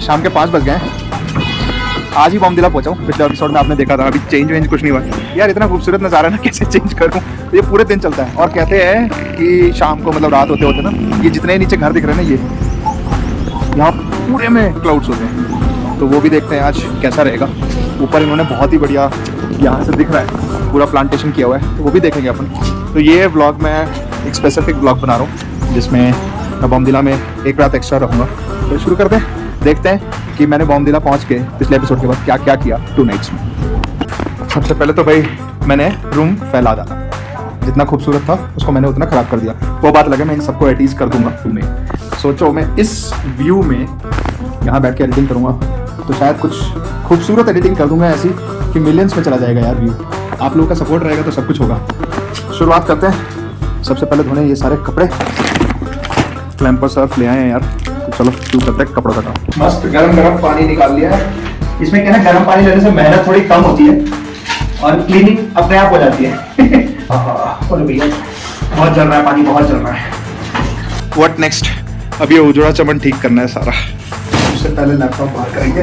शाम के 5 बज गए। आज ही बॉम्बदिला पहुंचा हूँ। पिछले एपिसोड में आपने देखा था, अभी चेंज वेंज कुछ नहीं हुआ यार। इतना खूबसूरत नज़ारा ना, कैसे चेंज करूँ। ये पूरे दिन चलता है और कहते हैं कि शाम को मतलब रात होते होते ना, ये जितने नीचे घर दिख रहे हैं ना, ये यहाँ पूरे में क्लाउड्स होते हैं। तो वो भी देखते हैं आज कैसा रहेगा। ऊपर इन्होंने बहुत ही बढ़िया यहाँ से दिख रहा है, पूरा प्लांटेशन किया हुआ है, तो वो भी देखेंगे अपन। तो ये व्लॉग मैं एक स्पेसिफिक व्लॉग बना रहा हूँ जिसमें मैं बॉम्बदिला में एक रात एक्स्ट्रा रहूँगा। तो शुरू करते हैं, देखते हैं कि मैंने बॉम्बदिला पहुंच के पिछले एपिसोड के बाद क्या क्या किया 2 नाइट्स में। सबसे पहले तो भाई मैंने रूम फैला डाला, जितना खूबसूरत था उसको मैंने उतना ख़राब कर दिया। वो बात लगे मैं इन सबको एडिट कर दूंगा। तुमने सोचो मैं इस व्यू में यहाँ बैठ के एडिटिंग करूँगा तो शायद कुछ खूबसूरत एडिटिंग कर दूंगा ऐसी कि मिलियंस में चला जाएगा यार व्यू। आप लोगों का सपोर्ट रहेगा तो सब कुछ होगा। शुरुआत करते हैं। सबसे पहले धोने ये सारे कपड़े, क्लैम्पर सर्फ ले आए हैं यार। तो चलो शुरू करते हैं कपड़ों का काम। मस्त गरम गरम पानी निकाल लिया है। इसमें क्या है, गरम पानी लेने से मेहनत थोड़ी कम होती है और क्लीनिंग अपने आप हो जाती है। भैया बहुत जल रहा है पानी, बहुत जल रहा है। What next? अब ये उजड़ा चमन ठीक करना है सारा। उससे पहले लैपटॉप बाहर करेंगे।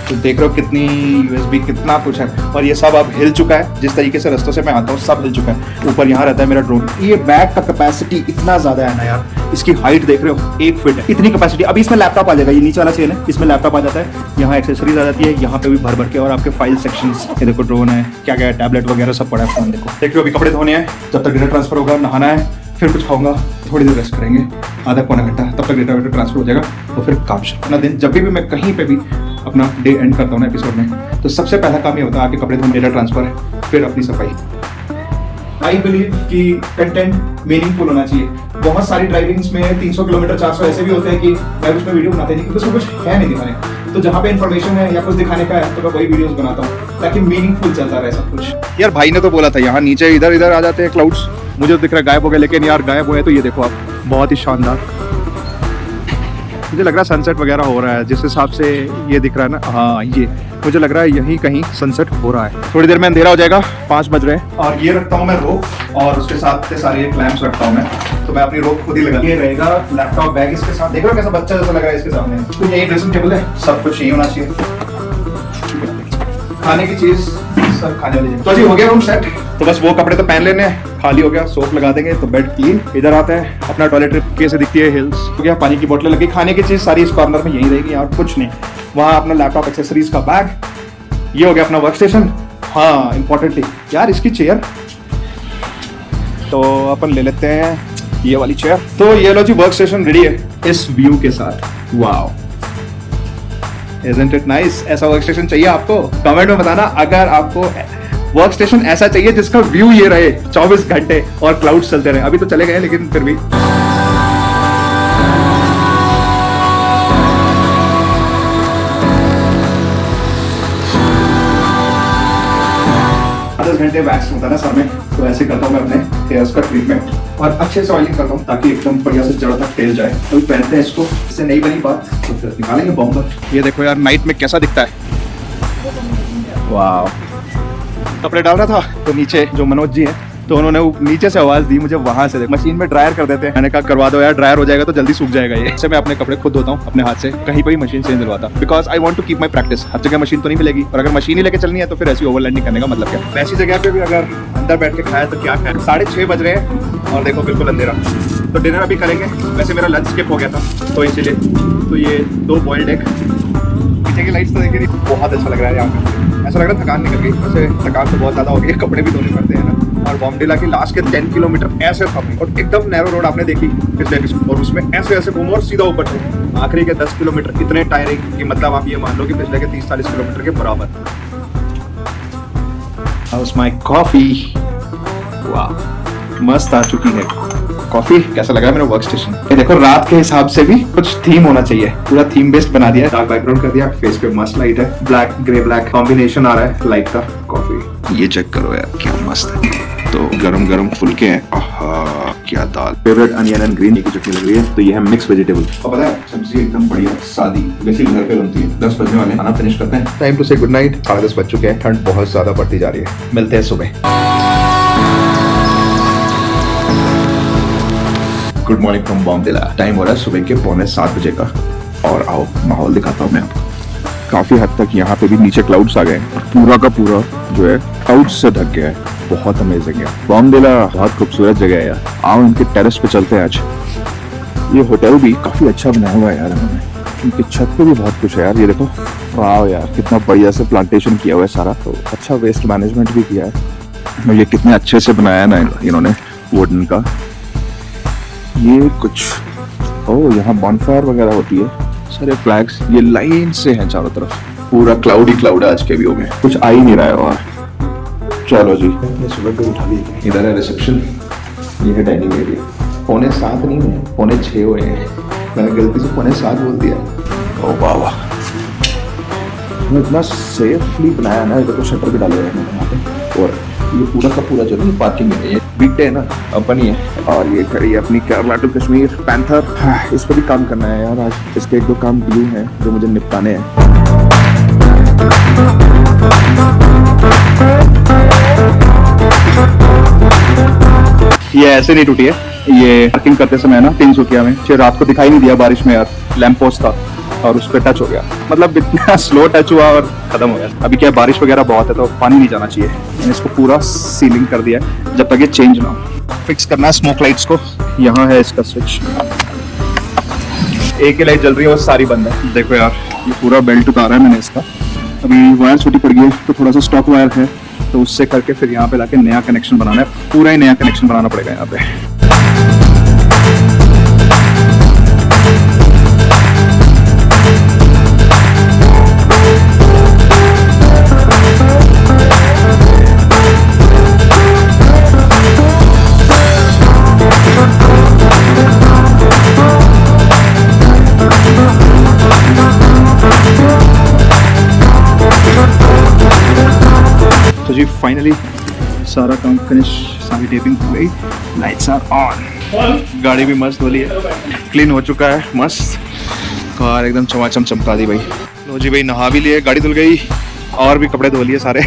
तो देख रहे हो कितनी USB, कितना कुछ है। और ये सब अब हिल चुका है। जिस तरीके से रास्तों से मैं आता हूँ सब हिल चुका है। ऊपर यहाँ रहता है मेरा ड्रोन। ये बैग का कैपेसिटी इतना ज्यादा है ना यार। इसकी हाइट देख रहे हो 1 फीट है, इतनी कैपेसिटी। अभी इसमें लैपटॉप आ जाएगा, ये नीचे वाला चेन है, इसमें लैपटॉप आ जाता है। यहाँ एक्सेसरीज आ जाती है, यहाँ पे भी भर भर के। और आपके फाइल सेक्शंस, ये देखो ड्रोन है, क्या क्या है, टैबलेट वगैरह सब पड़ा है। फोन देखो। देख लो अभी कपड़े धोने हैं, जब तक डेटा ट्रांसफर होगा नहाना है, फिर कुछ खाऊंगा, थोड़ी देर रेस्ट करेंगे, आधा पौना घंटा, तब तक डेटा ट्रांसफर हो जाएगा। तो फिर काम शुरू। अपना दिन जब भी मैं कहीं पे भी अपना डे एंड करता हूँ ना एपिसोड में, तो सबसे पहला काम ये होता है आके कपड़े धोने, डेटा ट्रांसफर है, फिर अपनी सफाई। आई बिलीव कि कंटेंट मीनिंगफुल होना चाहिए। बहुत सारी ड्राइविंग्स में 300 किलोमीटर 400 ऐसे भी होते हैं कि मैं उसमें वीडियो बनाते नहीं, क्योंकि उसमें कुछ है नहीं दिखाने। तो जहाँ पे इन्फॉर्मेशन है या कुछ दिखाने का है तो मैं वही वीडियोस बनाता हूँ ताकि मीनिंगफुल चलता रहे सब कुछ। यार भाई ने तो बोला था यहाँ नीचे इधर इधर आ जाते हैं क्लाउड्स, मुझे तो दिख रहा है गायब हो गए। लेकिन यार गायब हुए तो ये देखो आप, बहुत ही शानदार। मुझे लग रहा है सनसेट वगैरह हो रहा है जिस हिसाब से ये दिख रहा है ना। हाँ, ये मुझे लग रहा है यहीं कहीं सनसेट हो रहा है। थोड़ी देर में अंधेरा हो जाएगा, 5 बज रहे हैं। और ये रखता हूँ मैं रोप, और उसके साथ सारे क्लैम्प्स रखता हूँ मैं। तो मैं अपनी रोप खुद ही लगा। ये रहेगा लैपटॉप बैग इसके साथ। देख रहे हो कैसा बच्चा जैसा लग रहा है इसके सामने। तो यही ड्रेसिंग टेबल है, सब कुछ यही होना चाहिए। खाने की चीज सब खाने वाली। तो जी हो गया रूम सेट। तो बस वो कपड़े तो पहन लेने हैं, खाली हो गया, सोप लगा देंगे तो बेड क्लीन। इधर आते हैं, अपना टॉयलेटरी कैसे दिखती है, हिल्स हो गया, पानी की बोतलें लगी, खाने की चीज सारी इस कॉर्नर में यही रहेगी यार, कुछ नहीं। वहाँ अपना लैपटॉप एक्सेसरीज का बैग, ये हो गया अपना वर्क स्टेशन। हाँ इंपॉर्टेंटली यार इसकी चेयर तो अपन ले लेते हैं, ये वाली चेयर। तो ये लो जी वर्क स्टेशन रेडी है इस व्यू के साथ। Wow, Isn't it nice? ऐसा वर्क स्टेशन चाहिए आपको? कमेंट में बताना अगर आपको वर्क स्टेशन ऐसा चाहिए जिसका व्यू ये रहे 24 घंटे और क्लाउड्स चलते रहे। अभी तो चले गए लेकिन फिर भी। 10 घंटे वैक्स होता है ना सर में, तो ऐसे करता हूँ मैं अपने हेयर्स का ट्रीटमेंट और अच्छे से ऑयलिंग करता हूँ ताकि एकदम बढ़िया से जड़ तक टेल जाए। अभी पहनते हैं इसको, इससे नहीं बनी बात तो फिर निकालेंगे बॉम्बर। ये देखो यार नाइट में कैसा दिखता है। वाह, कपड़े डाल रहा था तो नीचे जो मनोज जी हैं तो उन्होंने नीचे से आवाज दी मुझे, वहां से मशीन में ड्रायर कर देते हैं। मैंने कहा करवा दो यार, ड्रायर हो जाएगा तो जल्दी सूख जाएगा ये। इससे मैं अपने कपड़े खुद धोता हूँ अपने हाथ से, कहीं पर भी मशीन से नहीं दिलवाता। Because I want to keep my practice. हर जगह मशीन तो नहीं मिलेगी और अगर मशीन ही लेके चलनी है तो फिर ऐसी ओवरलैंडिंग करने का मतलब क्या। वैसी जगह पे भी अगर अंदर बैठ के खाया तो क्या खाया। 6:30 बज रहे हैं और देखो बिल्कुल अंधेरा। तो डिनर अभी करेंगे। वैसे मेरा लंच स्किप हो गया था तो इसीलिए। तो ये 2 बॉइल्ड एग, पीछे की लाइट्स तो देखिए बहुत अच्छा लग रहा है यहाँ पे। ऐसा लग रहा है थकान निकल गई। वैसे थकान तो बहुत ज़्यादा हो गई, कपड़े भी धोने पड़ते हैं ना। और बॉम्बदिला की लास्ट के 10 किलोमीटर ऐसे था और एकदम नैरो रोड आपने देखी पिछले एपिसोड, और उसमें ऐसे ऐसे घूमो और सीधा ऊपर चलो। आखिरी के 10 किलोमीटर इतने टायरिंग कि मतलब आप ये मान लो कि पिछले के 30-40 किलोमीटर के बराबर। हाउस माय कॉफी, वाह मस्त आ चुकी है कॉफी। कैसा लगा मेरा वर्क स्टेशन? ये देखो रात के हिसाब से भी कुछ थीम होना चाहिए, पूरा थीम बेस्ड बना दिया है। डार्क बैकग्राउंड कर दिया, फेस पे मस्त लाइट है, ब्लैक ग्रे ब्लैक कॉम्बिनेशन आ रहा है लाइट का। कॉफी ये चेक करो यार क्या मस्त है। तो गरम गरम फुलके हैं, आहा क्या दाल। फेवरेट अनियन एंड ग्रीन की चटनी लग रही है। तो ये है मिक्स वेजिटेबल और पता है सब्जी एकदम बढ़िया सादी जैसी घर पे बनती है। 10 बजने वाले, खाना फिनिश करते हैं। टाइम टू से गुड नाइट। 10:30 बज चुके हैं। ठंड बहुत ज्यादा बढ़ती जा रही है। मिलते हैं सुबह। गुड मॉर्निंग फ्रॉम बॉम्बेला। टाइम हो रहा है सुबह के 6:45 बजे का और आओ माहौल दिखाता हूँ मैं आपको। काफी हद तक यहाँ पे भी नीचे क्लाउड्स आ गए और पूरा का पूरा जो है क्लाउड्स से ढक गया है। बहुत अमेजिंग है। बॉम्बेला बहुत खूबसूरत जगह है यार। आओ इनके टेरेस पे चलते हैं आज। ये होटल भी काफी अच्छा बनाया हुआ है यार इन्होंने। इनकी छत पे भी बहुत कुछ है यार। ये देखो, वाह यार कितना बढ़िया से प्लांटेशन किया हुआ है सारा। तो अच्छा वेस्ट मैनेजमेंट भी किया है। ये कितने अच्छे से बनाया है ना इन्होंने वुडन का। ये कुछ यहाँ बॉनफायर वगैरह होती है। सारे फ्लैग्स ये लाइन से हैं चारों तरफ। पूरा क्लाउड ही क्लाउड है आज के व्यू में। कुछ आ ही नहीं रहा है वहाँ। चलो जी, सुबह को उठा ली। इधर है रिसेप्शन, ये है डाइनिंग एरिया। 6:45 नहीं है, 6:45 हुए हैं। मैंने गलती से 7:45 बोल दिया। ओ वाह वाह, इतना सेफली बनाया ना। इधर को शटर भी डाले हुए हैं यहाँ पे। और ये पूरा का पूरा जो है पार्किंग है। ये बिग डे है ना, अपनी है। और ये खड़ी है अपनी केरला टू कश्मीर पैंथर। इस पर भी काम करना है यार आज। इसके 1-2 काम ब्लू हैं जो मुझे निपटाने हैं। ये ऐसे नहीं टूटी है। ये पार्किंग करते समय ना 300 में रात को दिखाई नहीं दिया बारिश में यार। लैंप पोस्ट था और उस पर टच हो गया। मतलब इतना स्लो टच हुआ और खत्म हो गया। अभी क्या बारिश वगैरह बहुत है तो पानी नहीं जाना चाहिए। मैंने इसको पूरा सीलिंग कर दिया है जब तक ये चेंज ना हो। फिक्स करना है स्मोक लाइट्स को। यहाँ है इसका स्विच। एक ही लाइट जल रही है और सारी बंद है। देखो यार, ये पूरा बेल्ट उतारा है मैंने इसका। अभी वायर छोटी पड़ गई है तो थोड़ा सा स्टॉक वायर है, तो उससे करके फिर यहाँ पे लाके नया कनेक्शन बनाना है। पूरा ही नया कनेक्शन बनाना पड़ेगा यहाँ पे। तो जी फाइनली सारा काम फिनिश, सारी टेपिंग हो गई। Lights are on. गाड़ी भी मस्त धोली है, क्लीन हो चुका है मस्त। कार एकदम चमाचम चमका दी भाई। लो जी भाई, नहा भी लिए, गाड़ी धुल गई और भी कपड़े धो लिए सारे।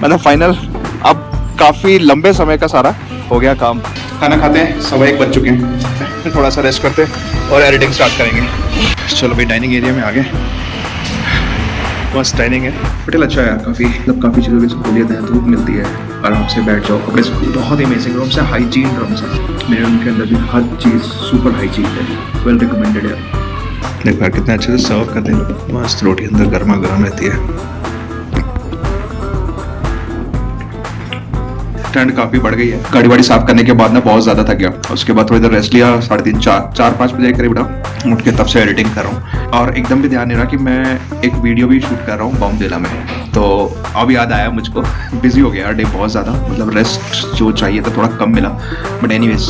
मतलब फाइनल अब काफ़ी लंबे समय का सारा हो गया काम। खाना खाते हैं, 1:15 बज चुके हैं। थोड़ा सा रेस्ट करते और एडिटिंग स्टार्ट करेंगे। चलो भाई, डाइनिंग एरिया में आ गए। मस्त डाइनिंग है। होटल अच्छा है यार, काफ़ी चीज़ों की सहूलियत है। धूप मिलती है, आराम से बैठ जाओ। कपड़े बहुत ही अमेजिंग रूम्स है, हाइजीन रूम्स है। मेरे रूम के अंदर भी हर चीज़ सुपर हाइजीन है। वेल रिकमेंडेड यार। देखो यार कितने अच्छे से सर्व करते हैं। मस्त रोटी अंदर गर्मा गर्म रहती है। ठंड काफी बढ़ गई है। गाड़ी वाड़ी साफ करने के बाद ना बहुत ज्यादा थक गया। उसके बाद थोड़ी देर रेस्ट लिया। 3:30 4-5 बजे करीब उठ के तब से एडिटिंग कर रहा हूँ। और एकदम भी ध्यान नहीं रहा कि मैं एक वीडियो भी शूट कर रहा हूँ बॉम्बेला में। तो अब याद आया मुझको। बिजी हो गया यार डे बहुत ज्यादा। मतलब रेस्ट जो चाहिए था थोड़ा कम मिला। बट एनीवेज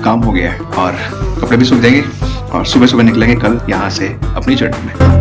काम हो गया है और कपड़े भी सूख जाएंगे और सुबह सुबह निकलेंगे कल यहाँ से अपनी जर्नी में।